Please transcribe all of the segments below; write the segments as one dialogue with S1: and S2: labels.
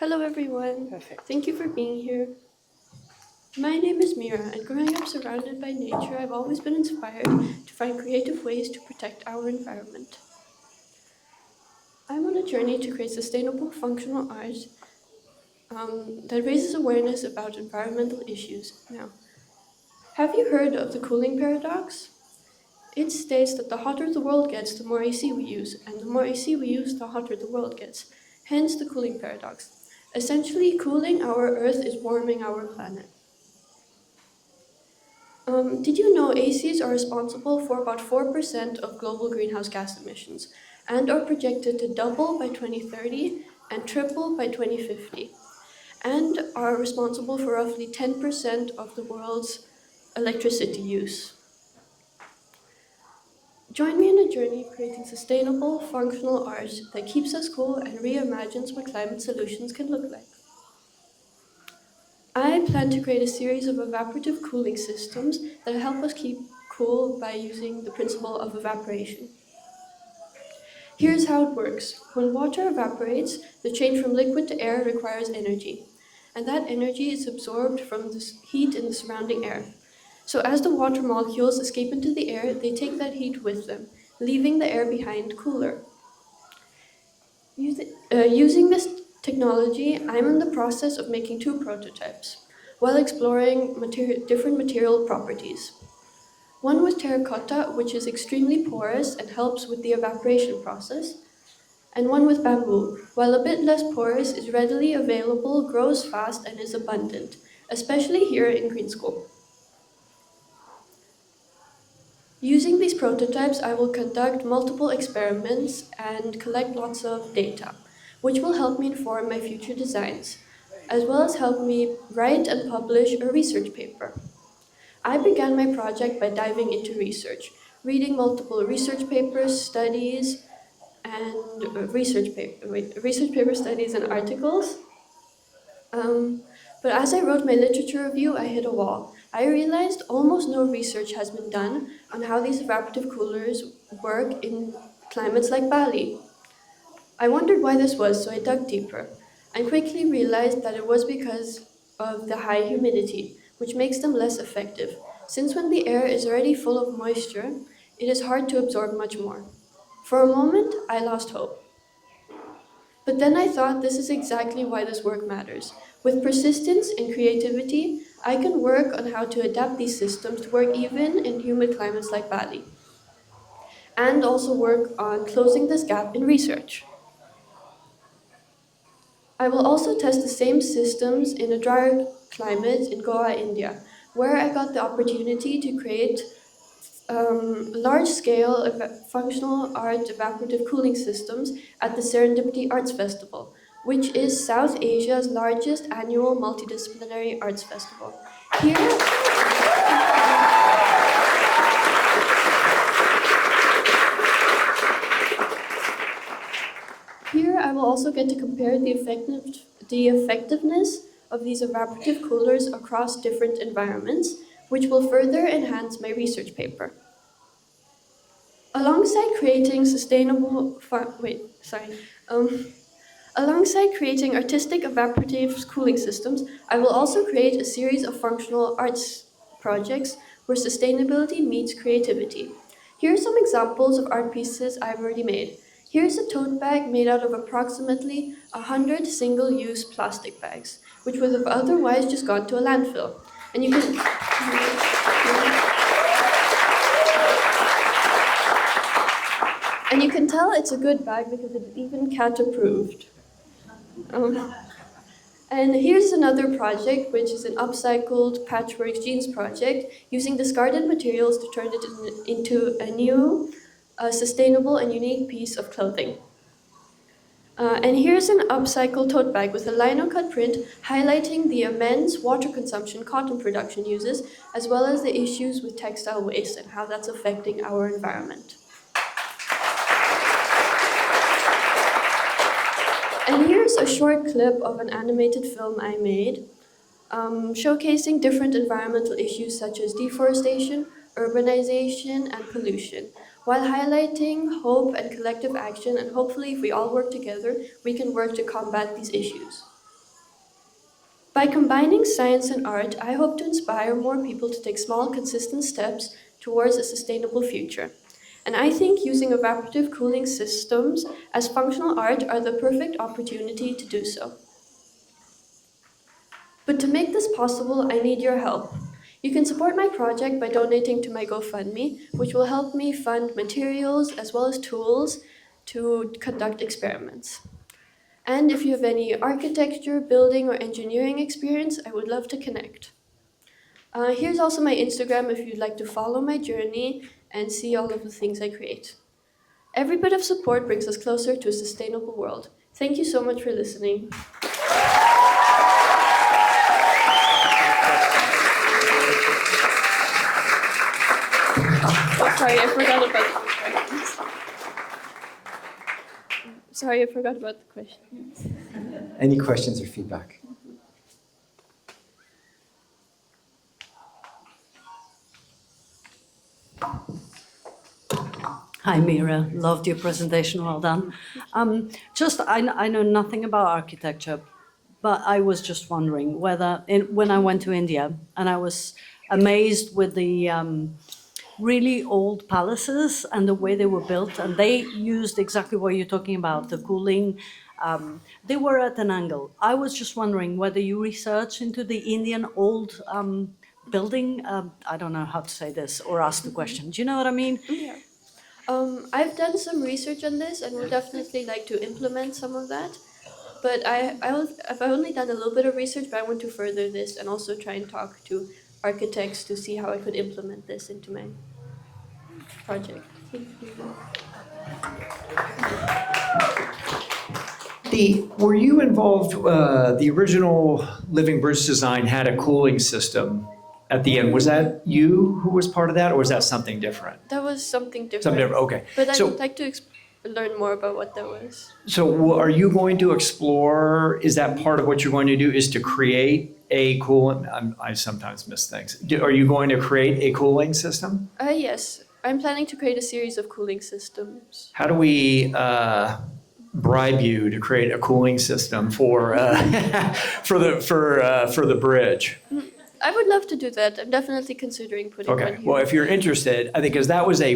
S1: Hello, everyone.
S2: Perfect.
S1: Thank you for being here. My name is Mira, and growing up surrounded by nature, I've always been inspired to find creative ways to protect our environment. I'm on a journey to create sustainable, functional art that raises awareness about environmental issues. Now, have you heard of the cooling paradox? It states that the hotter the world gets, the more AC we use, and the more AC we use, the hotter the world gets. Hence the cooling paradox. Essentially, cooling our Earth is warming our planet. Did you know ACs are responsible for about 4% of global greenhouse gas emissions and are projected to double by 2030 and triple by 2050, and are responsible for roughly 10% of the world's electricity use? Join me in a journey of creating sustainable, functional art that keeps us cool and reimagines what climate solutions can look like. I plan to create a series of evaporative cooling systems that help us keep cool by using the principle of evaporation. Here's how it works. When water evaporates, the change from liquid to air requires energy, and that energy is absorbed from the heat in the surrounding air. So as the water molecules escape into the air, they take that heat with them, leaving the air behind cooler. Using this technology, I'm in the process of making two prototypes while exploring different material properties. One with terracotta, which is extremely porous and helps with the evaporation process, and one with bamboo, while a bit less porous, is readily available, grows fast, and is abundant, especially here in Green School. Using these prototypes, I will conduct multiple experiments and collect lots of data, which will help me inform my future designs, as well as help me write and publish a research paper. I began my project by diving into research, reading multiple research papers, studies, and research paper studies and articles. Um, but as I wrote my literature review, I hit a wall. I realized almost no research has been done on how these evaporative coolers work in climates like Bali. I wondered why this was, so I dug deeper and quickly realized that it was because of the high humidity, which makes them less effective, since when the air is already full of moisture, it is hard to absorb much more. For a moment, I lost hope. But then I thought this is exactly why this work matters. With persistence and creativity, I can work on how to adapt these systems to work even in humid climates like Bali, and also work on closing this gap in research. I will also test the same systems in a drier climate in Goa, India, where I got the opportunity to create large-scale functional art evaporative cooling systems at the Serendipity Arts Festival, which is South Asia's largest annual multidisciplinary arts festival. Here, Here I will also get to compare the effectiveness of these evaporative coolers across different environments, which will further enhance my research paper. Alongside creating alongside creating artistic evaporative cooling systems, I will also create a series of functional arts projects where sustainability meets creativity. Here are some examples of art pieces I've already made. Here's a tote bag made out of approximately 100 single-use plastic bags, which would have otherwise just gone to a landfill. And you can And you can tell it's a good bag because it's even cat approved. Um, and here's another project, which is an upcycled patchwork jeans project using discarded materials to turn it into a new, sustainable, and unique piece of clothing. And here's an upcycled tote bag with a lino cut print highlighting the immense water consumption cotton production uses, as well as the issues with textile waste and how that's affecting our environment. And here's a short clip of an animated film I made, showcasing different environmental issues such as deforestation, urbanization, and pollution, while highlighting hope and collective action, and hopefully if we all work together, we can work to combat these issues. By combining science and art, I hope to inspire more people to take small, consistent steps towards a sustainable future. And I think using evaporative cooling systems as functional art are the perfect opportunity to do so. But to make this possible, I need your help. You can support my project by donating to my GoFundMe, which will help me fund materials as well as tools to conduct experiments. And if you have any architecture, building, or engineering experience, I would love to connect. Here's also my Instagram if you'd like to follow my journey and see all of the things I create. Every bit of support brings us closer to a sustainable world. Thank you so much for listening. Oh, sorry, I forgot about the questions. Sorry, I forgot about the questions.
S2: Any questions or feedback?
S3: Hi, Mira. Loved your presentation. Well done. I know nothing about architecture, but I was just wondering whether, when I went to India, and I was amazed with the really old palaces and the way they were built, and they used exactly what you're talking about, the cooling. They were at an angle. I was just wondering whether you research into the Indian old building. I don't know how to say this or ask the question. Do you know what I mean?
S1: Yeah. I've done some research on this and would definitely like to implement some of that. But I've only done a little bit of research, but I want to further this and also try and talk to architects to see how I could implement this into my project. Thank you.
S2: Were you involved, the original Living Bridge design had a cooling system at the end. Was that you who was part of that, or was that something different?
S1: That was something different.
S2: Something different, okay.
S1: But I'd
S2: So,
S1: like to learn more about what that was.
S2: so are you going to explore, is that part of what you're going to do, is to create a cooling, I sometimes miss things. Are you going to create a cooling system?
S1: Yes. I'm planning to create a series of cooling systems.
S2: How do we bribe you to create a cooling system for for the bridge?
S1: I would love to do that. I'm definitely considering putting one
S2: Okay.
S1: here.
S2: Well, if you're interested, I think because that was a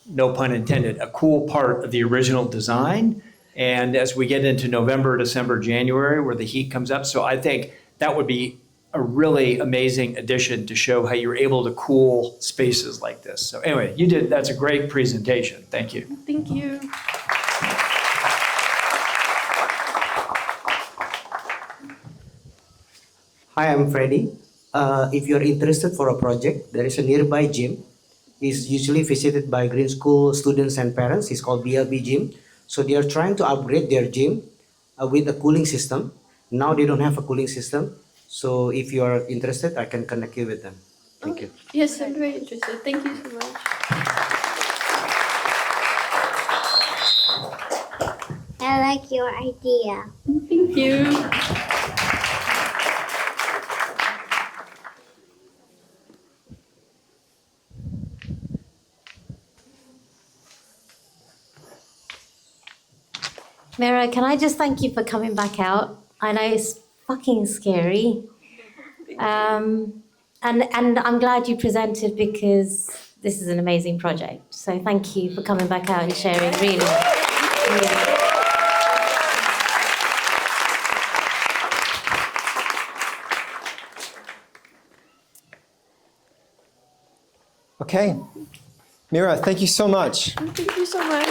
S2: no pun intended, a cool part of the original design. And as we get into November, December, January, where the heat comes up, so I think that would be a really amazing addition to show how you're able to cool spaces like this. So anyway, that's a great presentation. Thank you.
S1: Thank you.
S4: Hi, I'm Freddy. If you're interested for a project, there is a nearby gym. It's usually visited by green school students and parents. It's called BLB Gym. So they are trying to upgrade their gym with a cooling system. Now they don't have a cooling system. So if you are interested, I can connect you with them. Thank you.
S1: Yes, I'm very interested. Thank you so much.
S5: I like your idea.
S1: Thank you.
S5: Mira, can I just thank you for coming back out? I know it's fucking scary. And I'm glad you presented because this is an amazing project. So thank you for coming back out and sharing, really.
S6: Okay. Mira, thank you so much.
S1: Thank you so much.